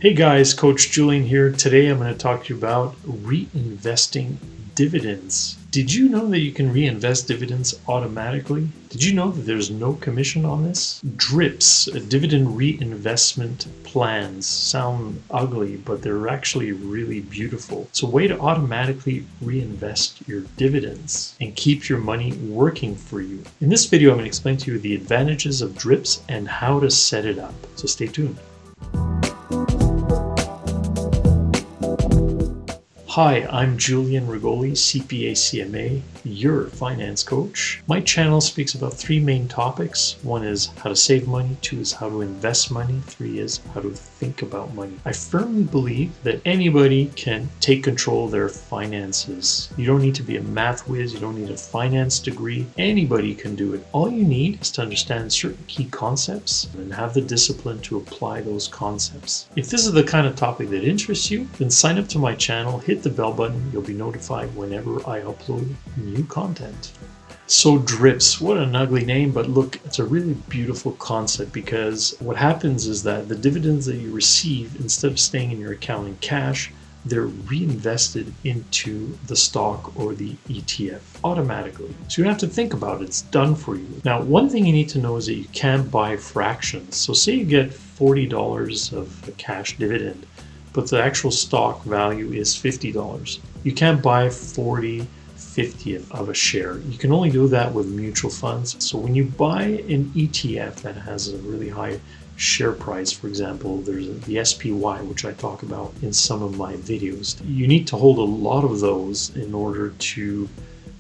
Hey guys, Coach Julien here. Today I'm going to talk to you about reinvesting dividends. Did you know that you can reinvest dividends automatically? Did you know that there's no commission on this? DRIPs, Dividend Reinvestment Plans, sound ugly, but they're actually really beautiful. It's a way to automatically reinvest your dividends and keep your money working for you. In this video, I'm going to explain to you the advantages of DRIPs and how to set it up. So stay tuned. Hi, I'm Julien Regoli, CPA CMA, your finance coach. My channel speaks about three main topics. One is how to save money, two is how to invest money, three is how to think about money. I firmly believe that anybody can take control of their finances. You don't need to be a math whiz, you don't need a finance degree. Anybody can do it. All you need is to understand certain key concepts and have the discipline to apply those concepts. If this is the kind of topic that interests you, then sign up to my channel, hit the bell button. You'll be notified whenever I upload new content. So DRIPs, what an ugly name, but look, it's a really beautiful concept because what happens is that the dividends that you receive, instead of staying in your account in cash, they're reinvested into the stock or the ETF automatically. So you don't have to think about it, it's done for you. Now, one thing you need to know is that you can't buy fractions. So say you get $40 of a cash dividend, but the actual stock value is $50. You can't buy 50 of a share. You can only do that with mutual funds. So when you buy an ETF that has a really high share price, for example, there's the SPY, which I talk about in some of my videos. You need to hold a lot of those in order to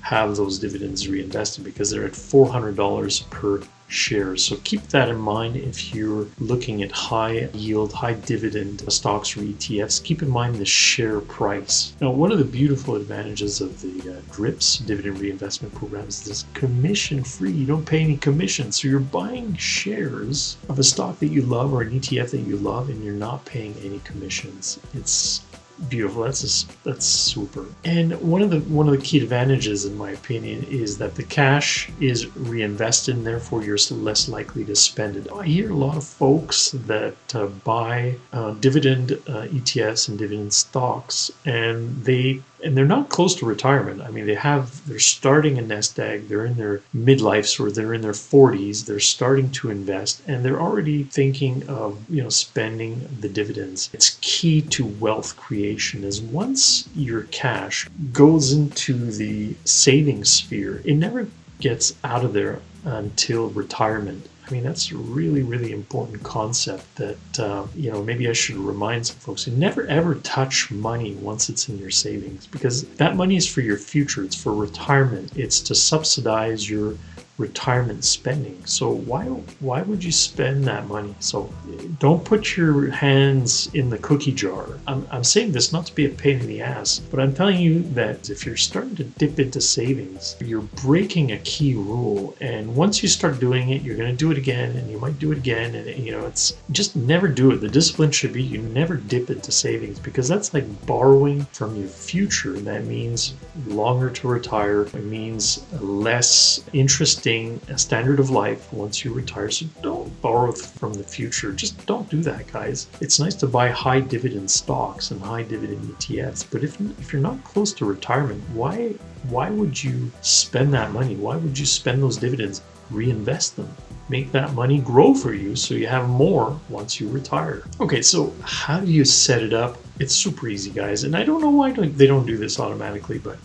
have those dividends reinvested because they're at $400 per share. So keep that in mind if you're looking at high yield, high dividend stocks or ETFs. Keep in mind the share price. Now, one of the beautiful advantages of the DRIPs, Dividend Reinvestment Programs, is commission free. You don't pay any commission. So you're buying shares of a stock that you love or an ETF that you love and you're not paying any commissions. It's beautiful. That's super. And one of the key advantages, in my opinion, is that the cash is reinvested and therefore you're less likely to spend it. I hear a lot of folks that buy dividend ETFs and dividend stocks, and they're not close to retirement. I mean, they're starting a nest egg, they're in their midlife or they're in their 40s, they're starting to invest, and they're already thinking of spending the dividends. It's key to wealth creation is once your cash goes into the savings sphere, it never gets out of there until retirement. I mean, that's a really, really important concept that, maybe I should remind some folks. You never ever touch money once it's in your savings because that money is for your future. It's for retirement. It's to subsidize your retirement spending. So why would you spend that money? So don't put your hands in the cookie jar. I'm saying this not to be a pain in the ass, but I'm telling you that if you're starting to dip into savings, you're breaking a key rule. And once you start doing it, you're going to do it again, and you might do it again. And it's just never do it. The discipline should be you never dip into savings because that's like borrowing from your future. That means longer to retire. It means less interesting a standard of life once you retire. So don't borrow from the future. Just don't do that, guys. It's nice to buy high dividend stocks and high dividend ETFs, but if you're not close to retirement, why would you spend that money? Why would you spend those dividends? Reinvest them. Make that money grow for you so you have more once you retire. Okay, so how do you set it up? It's super easy, guys, and I don't know why they don't do this automatically, but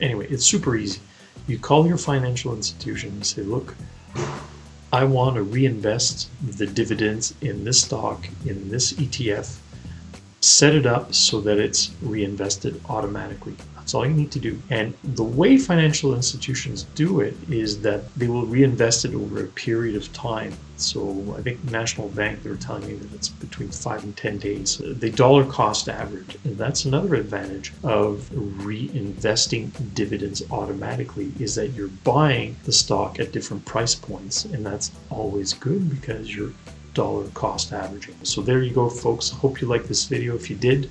anyway, it's super easy. You call your financial institution and say, look, I want to reinvest the dividends in this stock, in this ETF, set it up so that it's reinvested automatically. That's all you need to do. And the way financial institutions do it is that they will reinvest it over a period of time. So I think National Bank, they were telling me that it's between 5 and 10 days. The dollar cost average, and that's another advantage of reinvesting dividends automatically, is that you're buying the stock at different price points. And that's always good because you're dollar cost averaging. So there you go, folks. I hope you liked this video. If you did,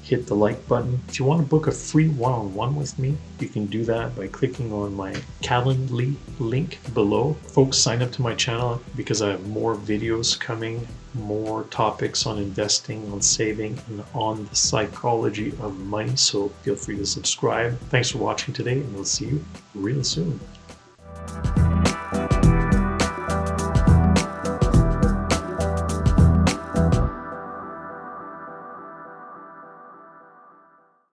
hit the like button. If you want to book a free one-on-one with me, you can do that by clicking on my Calendly link below. Folks, sign up to my channel because I have more videos coming, more topics on investing, on saving, and on the psychology of money. So feel free to subscribe. Thanks for watching today, and we'll see you real soon.